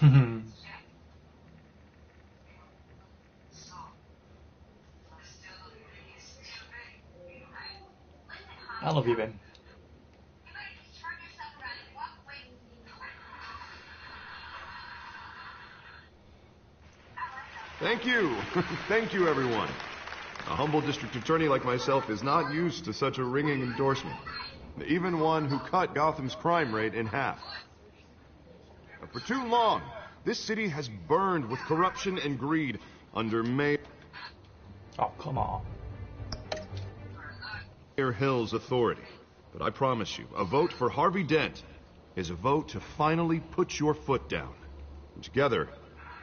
I love you, Ben. Thank you. Thank you, everyone. A humble district attorney like myself is not used to such a ringing endorsement. Even one who cut Gotham's crime rate in half. For too long, this city has burned with corruption and greed under Mayor come on. Hill's authority. But I promise you, a vote for Harvey Dent is a vote to finally put your foot down. And together,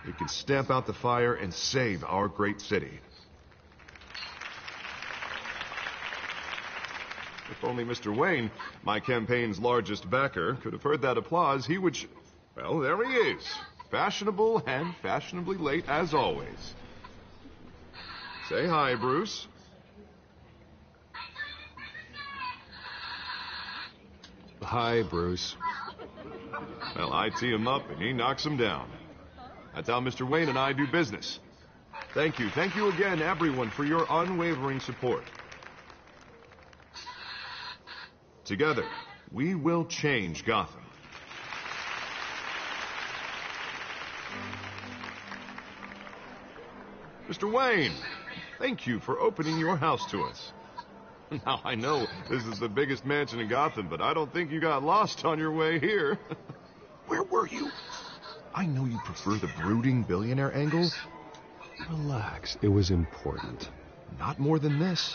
we can stamp out the fire and save our great city. If only Mr. Wayne, my campaign's largest backer, could have heard that applause, he would... Well, there he is. Fashionable and fashionably late as always. Say hi, Bruce. Hi, Bruce. Well, I tee him up and he knocks him down. That's how Mr. Wayne and I do business. Thank you. Thank you again, everyone, for your unwavering support. Together, we will change Gotham. Mr. Wayne, thank you for opening your house to us. Now, I know this is the biggest mansion in Gotham, but I don't think you got lost on your way here. Where were you? I know you prefer the brooding billionaire angle. Relax, it was important. Not more than this.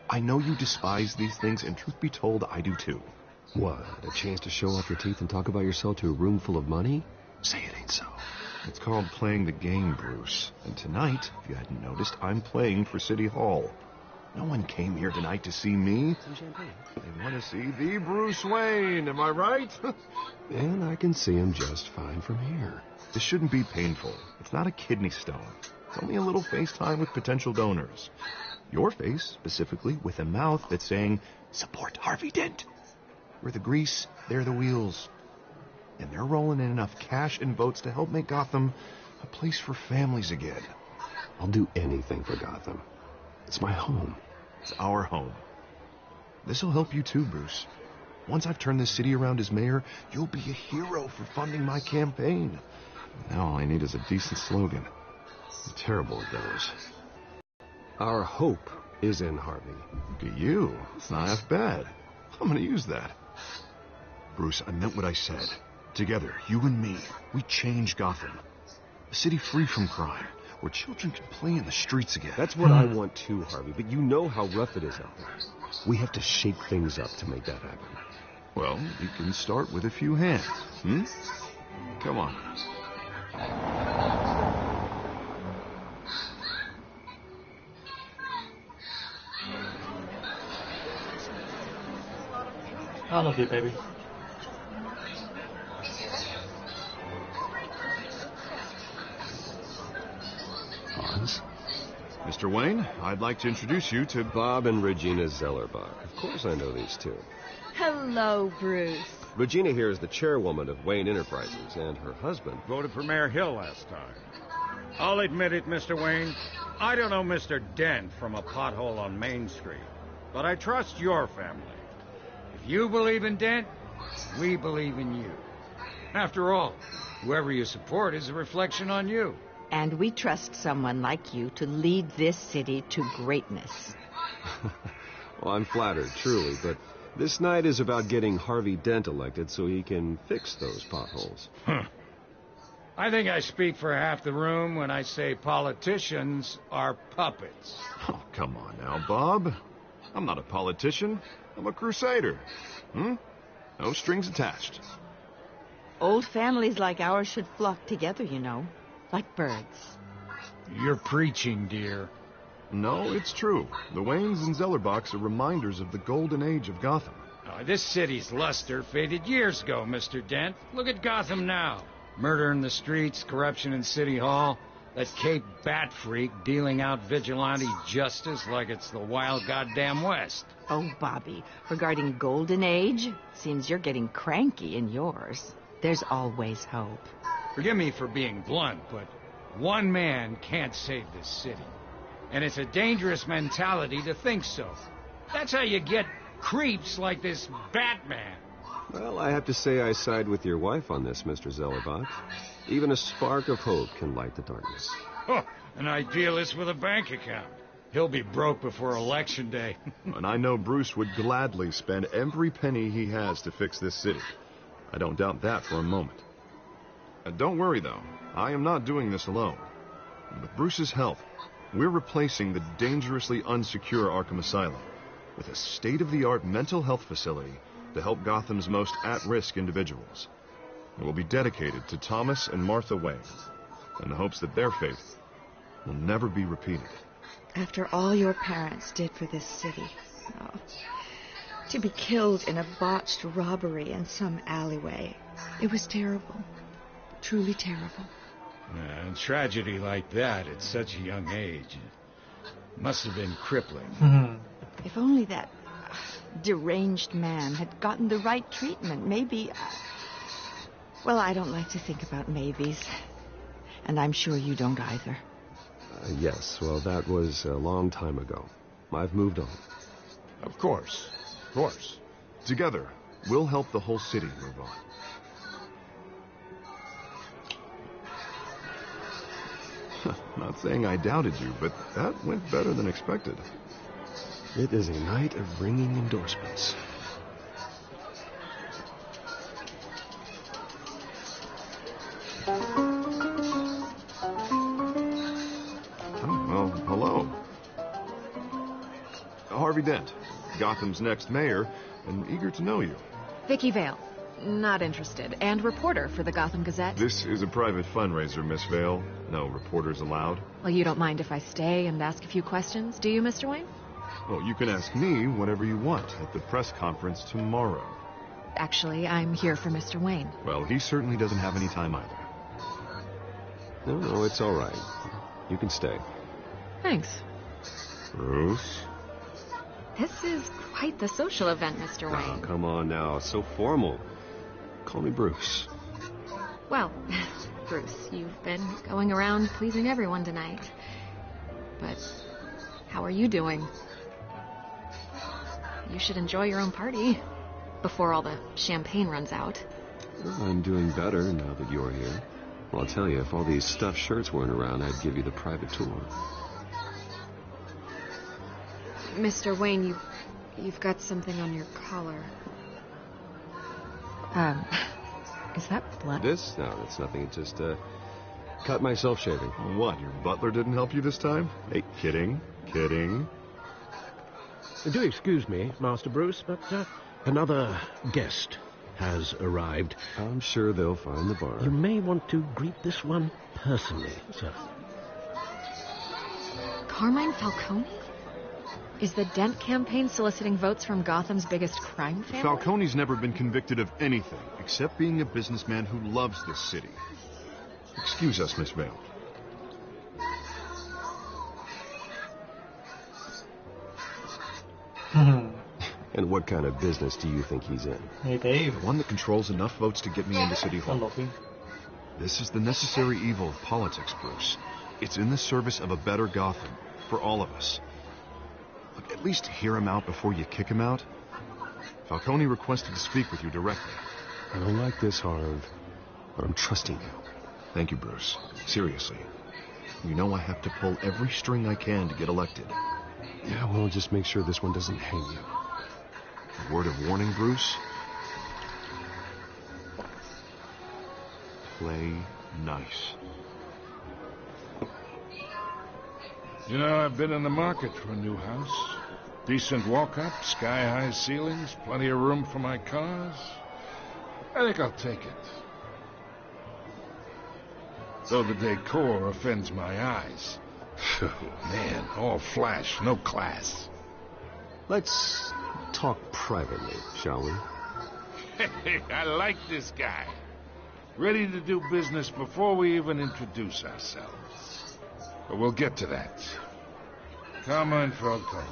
I know you despise these things, and truth be told, I do too. What, a chance to show off your teeth and talk about yourself to a room full of money? Say it ain't so. It's called playing the game, Bruce. And tonight, if you hadn't noticed, I'm playing for City Hall. No one came here tonight to see me. Some champagne. They want to see the Bruce Wayne, am I right? And I can see him just fine from here. This shouldn't be painful. It's not a kidney stone. It's only a little FaceTime with potential donors. Your face, specifically, with a mouth that's saying, support Harvey Dent. We're the grease, they're the wheels. And they're rolling in enough cash and votes to help make Gotham a place for families again. I'll do anything for Gotham. It's my home. It's our home. This'll help you too, Bruce. Once I've turned this city around as mayor, you'll be a hero for funding my campaign. Now all I need is a decent slogan. I'm terrible at those. Our hope is in Harvey. Look at you. It's not half bad. I'm gonna use that. Bruce, I meant what I said. Together, you and me, we change Gotham. A city free from crime, where children can play in the streets again. That's what I want too, Harvey, but you know how rough it is out there. We have to shake things up to make that happen. Well, we can start with a few hands, Come on. I love you, baby. Hans? Mr. Wayne, I'd like to introduce you to Bob and Regina Zellerbach. Of course I know these two. Hello, Bruce. Regina here is the chairwoman of Wayne Enterprises, and her husband... voted for Mayor Hill last time. I'll admit it, Mr. Wayne. I don't know Mr. Dent from a pothole on Main Street, but I trust your family. If you believe in Dent, we believe in you. After all, whoever you support is a reflection on you. And we trust someone like you to lead this city to greatness. Well, I'm flattered, truly, but this night is about getting Harvey Dent elected so he can fix those potholes. I think I speak for half the room when I say politicians are puppets. Oh, come on now, Bob. I'm not a politician. I'm a crusader. No strings attached. Old families like ours should flock together, you know, like birds. You're preaching, dear. No, it's true. The Waynes and Zellerbachs are reminders of the golden age of Gotham. Oh, this city's luster faded years ago, Mr. Dent. Look at Gotham now. Murder in the streets, corruption in City Hall, that Cape Bat freak dealing out vigilante justice like it's the wild goddamn West. Oh, Bobby, regarding Golden Age, seems you're getting cranky in yours. There's always hope. Forgive me for being blunt, but one man can't save this city. And it's a dangerous mentality to think so. That's how you get creeps like this Batman. Well, I have to say I side with your wife on this, Mr. Zellerbach. Even a spark of hope can light the darkness. Oh, an idealist with a bank account. He'll be broke before Election Day. And I know Bruce would gladly spend every penny he has to fix this city. I don't doubt that for a moment. Don't worry, though. I am not doing this alone. With Bruce's help, we're replacing the dangerously unsecure Arkham Asylum with a state-of-the-art mental health facility to help Gotham's most at-risk individuals. It will be dedicated to Thomas and Martha Wayne, in the hopes that their fate will never be repeated. After all your parents did for this city, oh, to be killed in a botched robbery in some alleyway, it was terrible. Truly terrible. And tragedy like that at such a young age must have been crippling. If only that deranged man had gotten the right treatment, maybe... Well, I don't like to think about maybes. And I'm sure you don't either. Yes, well, that was a long time ago. I've moved on. Of course. Of course. Together, we'll help the whole city move on. Not saying I doubted you, but that went better than expected. It is a night of ringing endorsements. Well, hello. Harvey Dent, Gotham's next mayor, and eager to know you. Vicky Vale. Not interested. And reporter for the Gotham Gazette. This is a private fundraiser, Miss Vale. No reporters allowed. Well, you don't mind if I stay and ask a few questions, do you, Mr. Wayne? Well, you can ask me whatever you want at the press conference tomorrow. Actually, I'm here for Mr. Wayne. Well, he certainly doesn't have any time either. No, it's all right. You can stay. Thanks. Bruce? This is quite the social event, Mr. Oh, Wayne. come on now. It's so formal. Call me Bruce. Well, Bruce, you've been going around pleasing everyone tonight. But how are you doing? You should enjoy your own party before all the champagne runs out. Well, I'm doing better now that you're here. Well, I'll tell you, if all these stuffed shirts weren't around, I'd give you the private tour. Mr. Wayne, you've got something on your collar. Is that blood? This? No, that's nothing. It just, cut myself shaving. What, your butler didn't help you this time? Hey, kidding. Do excuse me, Master Bruce, but another guest has arrived. I'm sure they'll find the bar. You may want to greet this one personally, sir. Carmine Falcone? Is the Dent campaign soliciting votes from Gotham's biggest crime family? Falcone's never been convicted of anything except being a businessman who loves this city. Excuse us, Miss Vale. And what kind of business do you think he's in? Hey, Dave. One that controls enough votes to get me into City I Hall. love you. This is the necessary evil of politics, Bruce. It's in the service of a better Gotham, for all of us. Look, at least hear him out before you kick him out. Falcone requested to speak with you directly. I don't like this, Harv, but I'm trusting you. Thank you, Bruce. Seriously. You know I have to pull every string I can to get elected. Yeah, well, just make sure this one doesn't hang you. A word of warning, Bruce? Play nice. You know, I've been in the market for a new house. Decent walk-up, sky-high ceilings, plenty of room for my cars. I think I'll take it. Though the decor offends my eyes. Man, all flash, no class. Let's talk privately, shall we? Hey, I like this guy. Ready to do business before we even introduce ourselves. But we'll get to that. Carmine Falcone,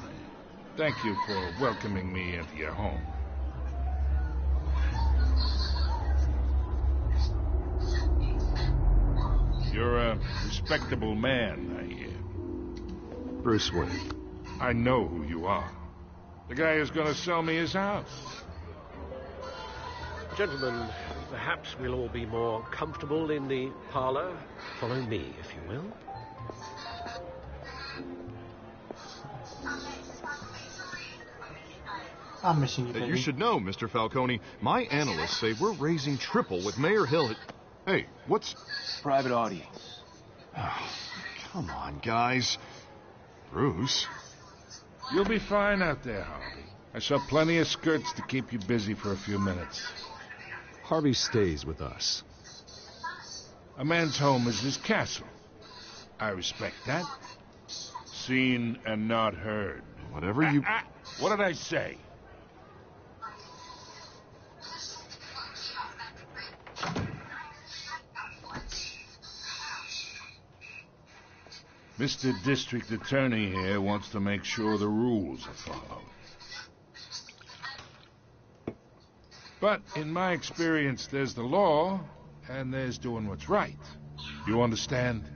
thank you for welcoming me into your home. You're a respectable man, I hear. Bruce Wayne. I know who you are. The guy who's going to sell me his house. Gentlemen, perhaps we'll all be more comfortable in the parlor. Follow me, if you will. I'm missing you, baby. You should know, Mr. Falcone, my analysts say we're raising triple with Mayor Hill. Hey, what's... Private audience. Oh, come on, guys. Bruce? You'll be fine out there, Harvey. I saw plenty of skirts to keep you busy for a few minutes. Harvey stays with us. A man's home is his castle. I respect that. Seen and not heard. Whatever you... What did I say? Mr. District Attorney here wants to make sure the rules are followed. But in my experience, there's the law, and there's doing what's right. You understand?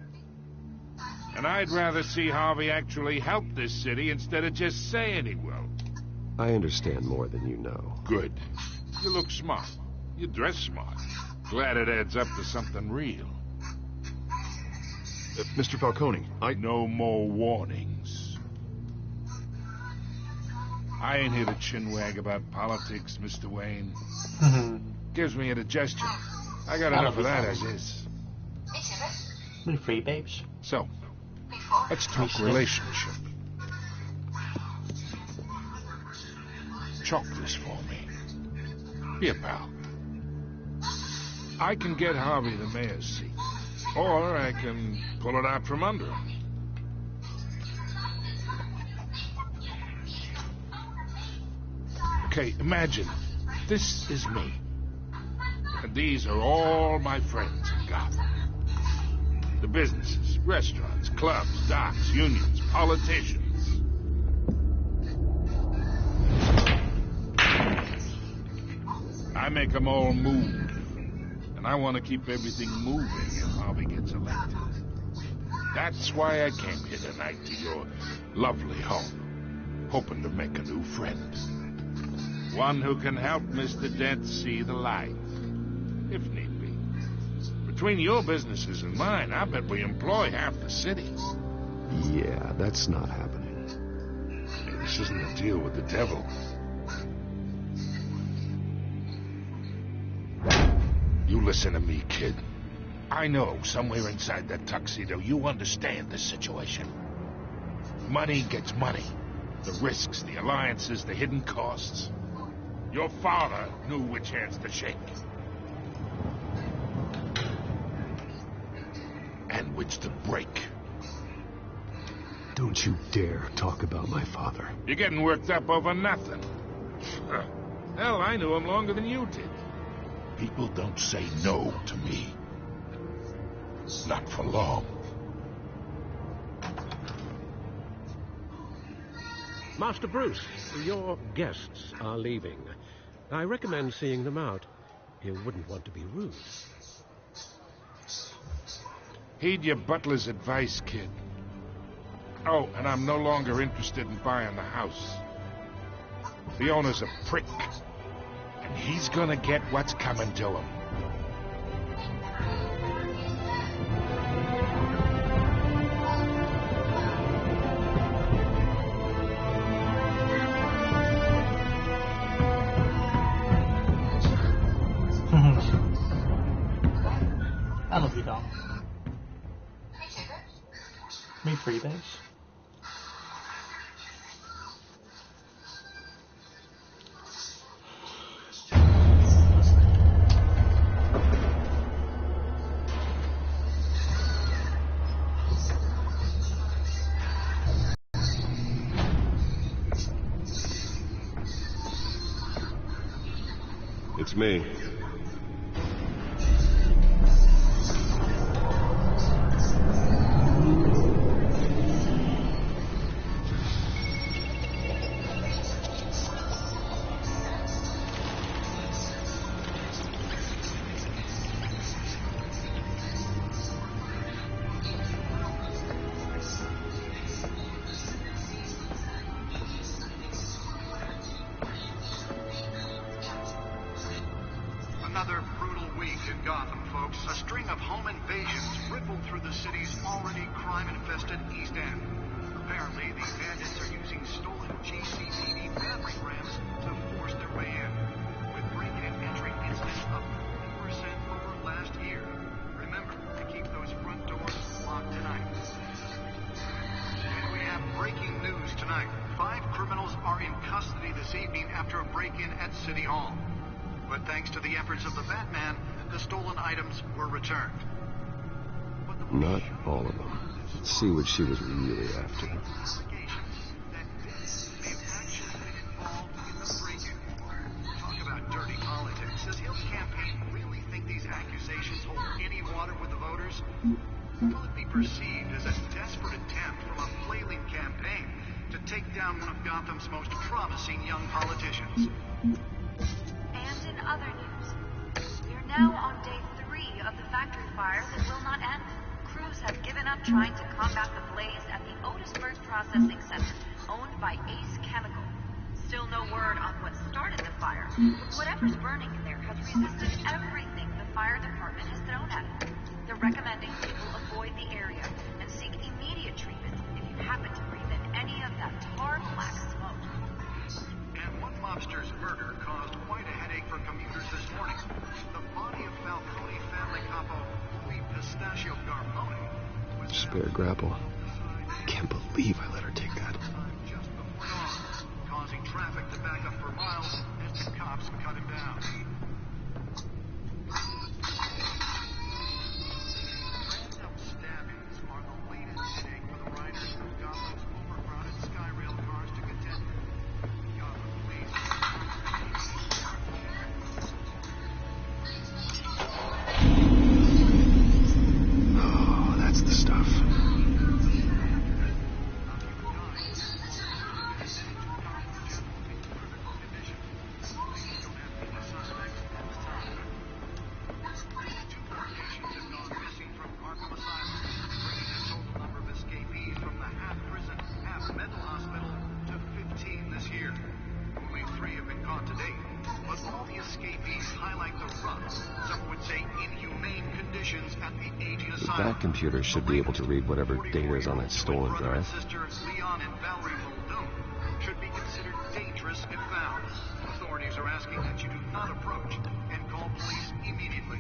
And I'd rather see Harvey actually help this city instead of just saying he will. I understand more than you know. Good. You look smart. You dress smart. Glad it adds up to something real. Mr. Falcone, No more warnings. I ain't here to chinwag about politics, Mr. Wayne. Gives me indigestion. I got enough of that as is. Me free, babes. So, let's talk relationship. Chalk this for me. Be a pal. I can get Harvey the mayor's seat. Or I can pull it out from under him. Okay, imagine this is me. And these are all my friends in Gotham. The businesses, restaurants, clubs, docks, unions, politicians. I make them all move. And I want to keep everything moving if Harvey gets elected. That's why I came here tonight to your lovely home, hoping to make a new friend. One who can help Mr. Dent see the light, if need be. Between your businesses and mine, I bet we employ half the city. Yeah, that's not happening. Hey, this isn't a deal with the devil. You listen to me, kid. I know somewhere inside that tuxedo you understand the situation. Money gets money. The risks, the alliances, the hidden costs. Your father knew which hands to shake. And which to break. Don't you dare talk about my father. You're getting worked up over nothing. Hell, I knew him longer than you did. People don't say no to me. Not for long. Master Bruce, your guests are leaving. I recommend seeing them out. You wouldn't want to be rude. Heed your butler's advice, kid. Oh, and I'm no longer interested in buying the house. The owner's a prick. And he's gonna get what's coming to him. I love you, doll. Me free, babes. It's me. another brutal week in Gotham, folks. A string of home invasions rippled through the city's already crime-infested East End. Apparently, the bandits are using stolen GCPD battering rams to force their way in, with break-in and entry incidents up 40% over last year. Remember to keep those front doors locked tonight. And we have breaking news tonight. 5 criminals are in custody this evening after a break-in at City Hall. But thanks to the efforts of the Batman, the stolen items were returned. Not all of them. Let's see what she was really after. Talk about dirty politics. Does Hill's campaign really think these accusations hold any water with the voters? Will it be perceived as a desperate attempt from a flailing campaign to take down one of Gotham's most promising young politicians? And in other news, we are now on day 3 of the factory fire that will not end. Crews have given up trying to combat the blaze at the Otisburg Processing Center, owned by Ace Chemical. Still no word on what started the fire. Whatever's burning in there has resisted everything the fire department has thrown at it. They're recommending people avoid the area and seek immediate treatment if you happen to breathe in any of that tar black smoke. And one mobster's murder caused quite a headache for commuters this morning. The body of Falcone family capo Louis Pistachio Garmone was Spare grapple. Can't believe I let her take that. just before dawn, causing traffic to back up for miles as the cops cut him down. Random stabbings are the latest headache for the riders of Gotham's overcrowded Skyrail cars to contend with. Gotham police. Oh, that's the stuff. That computer should be able to read whatever data is on that stolen drive. Leon and Valerie Muldoon should be considered dangerous if found. Authorities are asking that you do not approach and call police immediately.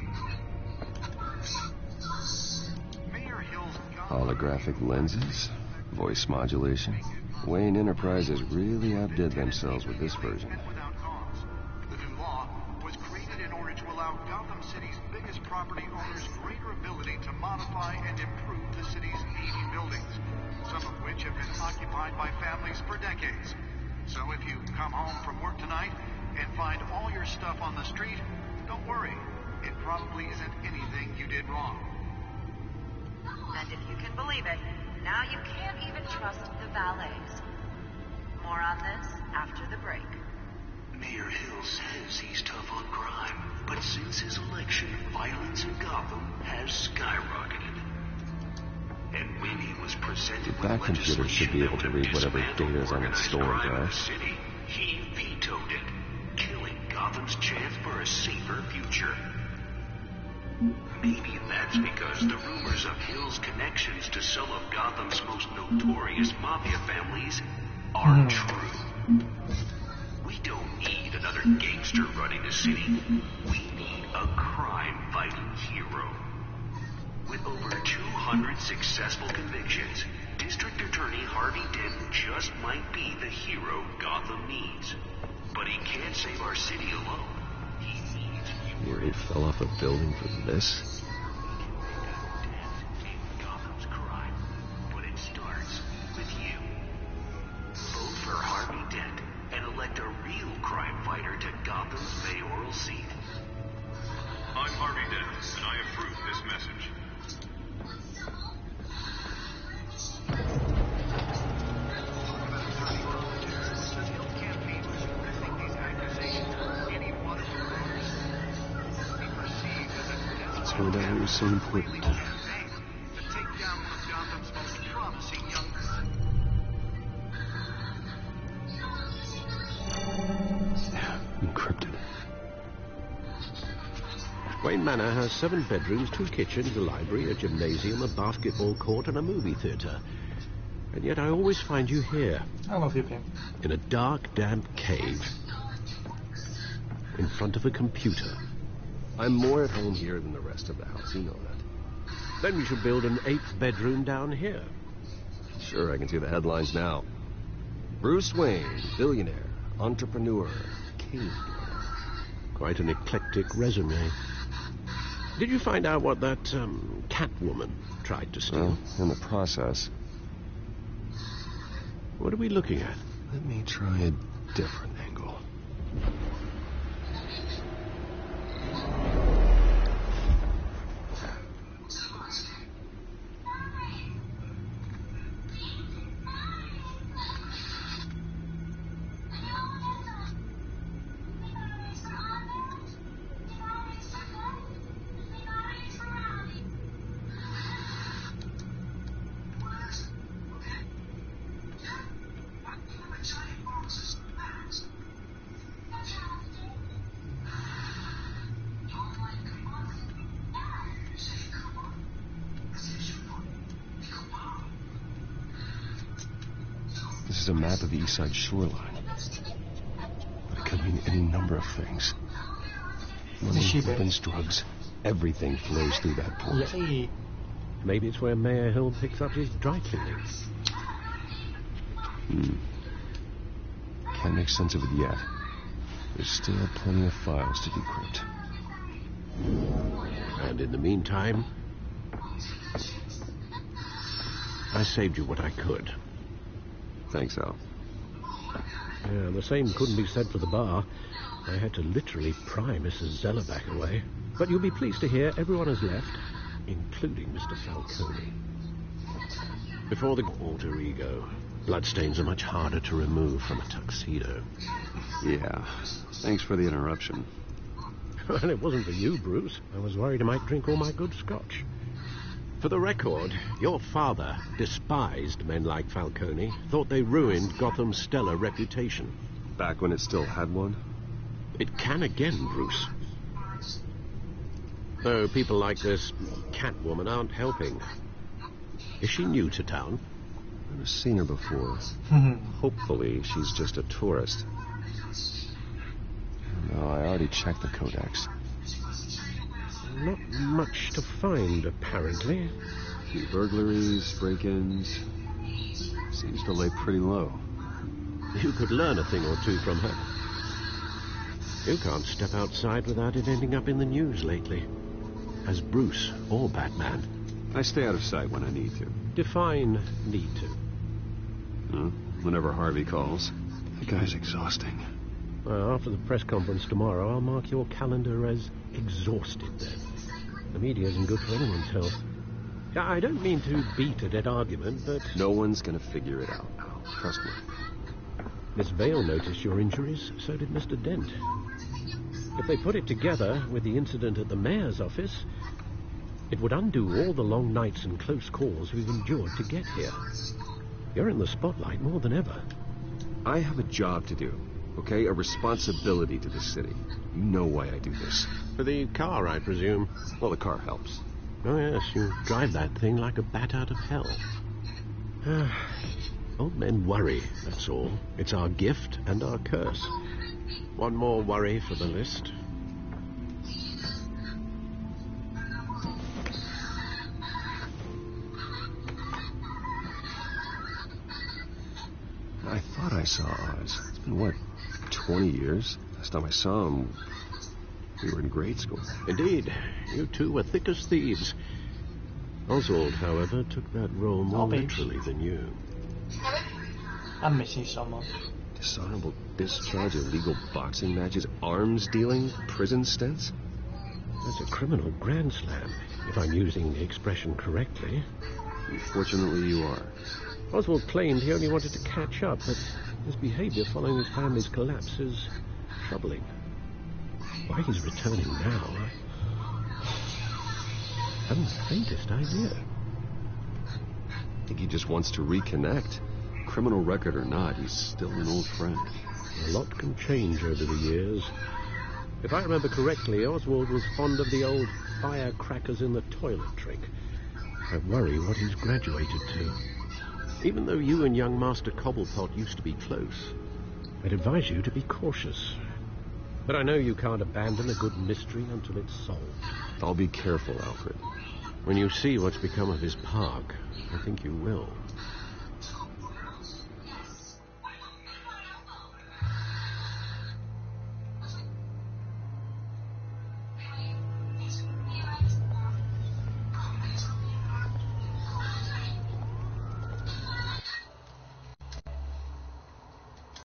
Mayor Hill's Holographic lenses, voice modulation. Wayne Enterprises really outdid themselves with this version. The new law was created in order to allow Gotham City's biggest property owners greater ability to modify and improve the city's aging buildings, some of which have been occupied by families for decades. So if you come home from work tonight and find all your stuff on the street, don't worry. It probably isn't anything you did wrong. And if you can believe it, now you can't even trust the valets. More on this after the break. Mayor Hill says he's tough on crime, but since his election, violence in Gotham has skyrocketed. And when he was presented with That computer should be able to read whatever data is on that stolen drive. city, he vetoed it, killing Gotham's chance for a safer future. Maybe that's because the rumors of Hill's connections to some of Gotham's most notorious mafia families are true. We don't need another gangster running the city. We need a crime-fighting hero. With over 200 successful convictions, District Attorney Harvey Dent just might be the hero Gotham needs. But he can't save our city alone. He needs you. Where he fell off a building for this? Gotham's crime. But it starts with you. Vote for Harvey Dent and elect a real crime fighter to Gotham's mayoral seat. I'm Harvey Dent, and I approve this message. Turned out it was so important. Encrypted. Wayne Manor has 7 bedrooms, 2 kitchens, a library, a gymnasium, a basketball court, and a movie theatre. And yet I always find you here. I love you, Pim. In a dark, damp cave. In front of a computer. I'm more at home here than the rest of the house, you know that. Then we should build an 8th bedroom down here. Sure, I can see the headlines now. Bruce Wayne, billionaire, entrepreneur, cave dweller. Quite an eclectic resume. Did you find out what that Catwoman tried to steal? In the process. What are we looking at? Let me try a different angle. This is a map of the east side shoreline. But it could mean any number of things. Money, weapons, drugs, everything flows through that port. Yay. Maybe it's where Mayor Hill picks up his dry cleaning. Can't make sense of it yet. There's still plenty of files to decrypt. And in the meantime, I saved you what I could. Thanks, Al. Yeah, the same couldn't be said for the bar. I had to literally pry Mrs. Zellerback away. But you'll be pleased to hear everyone has left, including Mr. Falcone. Before the alter ego, bloodstains are much harder to remove from a tuxedo. Yeah. Thanks for the interruption. Well, it wasn't for you, Bruce. I was worried I might drink all my good scotch. For the record, your father despised men like Falcone, thought they ruined Gotham's stellar reputation. Back when it still had one? It can again, Bruce. Though people like this Catwoman aren't helping. Is she new to town? I've never seen her before. Hopefully, she's just a tourist. No, I already checked the codex. Not much to find, apparently. A few burglaries, break-ins. Seems to lay pretty low. You could learn a thing or two from her. You can't step outside without it ending up in the news lately. As Bruce or Batman. I stay out of sight when I need to. Define need to. Whenever Harvey calls. The guy's exhausting. Well, after the press conference tomorrow, I'll mark your calendar as exhausted then. The media isn't good for anyone's health. I don't mean to beat a dead argument, but... No one's gonna figure it out, Al. Trust me. Miss Vale noticed your injuries, so did Mr. Dent. If they put it together with the incident at the mayor's office, it would undo all the long nights and close calls we've endured to get here. You're in the spotlight more than ever. I have a job to do, okay? A responsibility to this city. You know why I do this. For the car, I presume. Well, the car helps. Oh, yes, you drive that thing like a bat out of hell. Old men worry, that's all. It's our gift and our curse. One more worry for the list. I thought I saw Oz. It's been, what, 20 years? Last time I saw him, we were in grade school. Indeed. You two were thick as thieves. Oswald, however, took that role more literally than you. I'm missing someone. Dishonorable discharge, illegal boxing matches, arms dealing, prison stints? That's a criminal grand slam, if I'm using the expression correctly. Unfortunately, you are. Oswald claimed he only wanted to catch up, but his behavior following his family's collapse is troubling. Why he's returning now, I haven't the faintest idea. I think he just wants to reconnect. Criminal record or not, he's still an old friend. A lot can change over the years. If I remember correctly, Oswald was fond of the old firecrackers in the toilet trick. I worry what he's graduated to. Even though you and young Master Cobblepot used to be close, I'd advise you to be cautious. But I know you can't abandon a good mystery until it's solved. I'll be careful, Alfred. When you see what's become of his park, I think you will.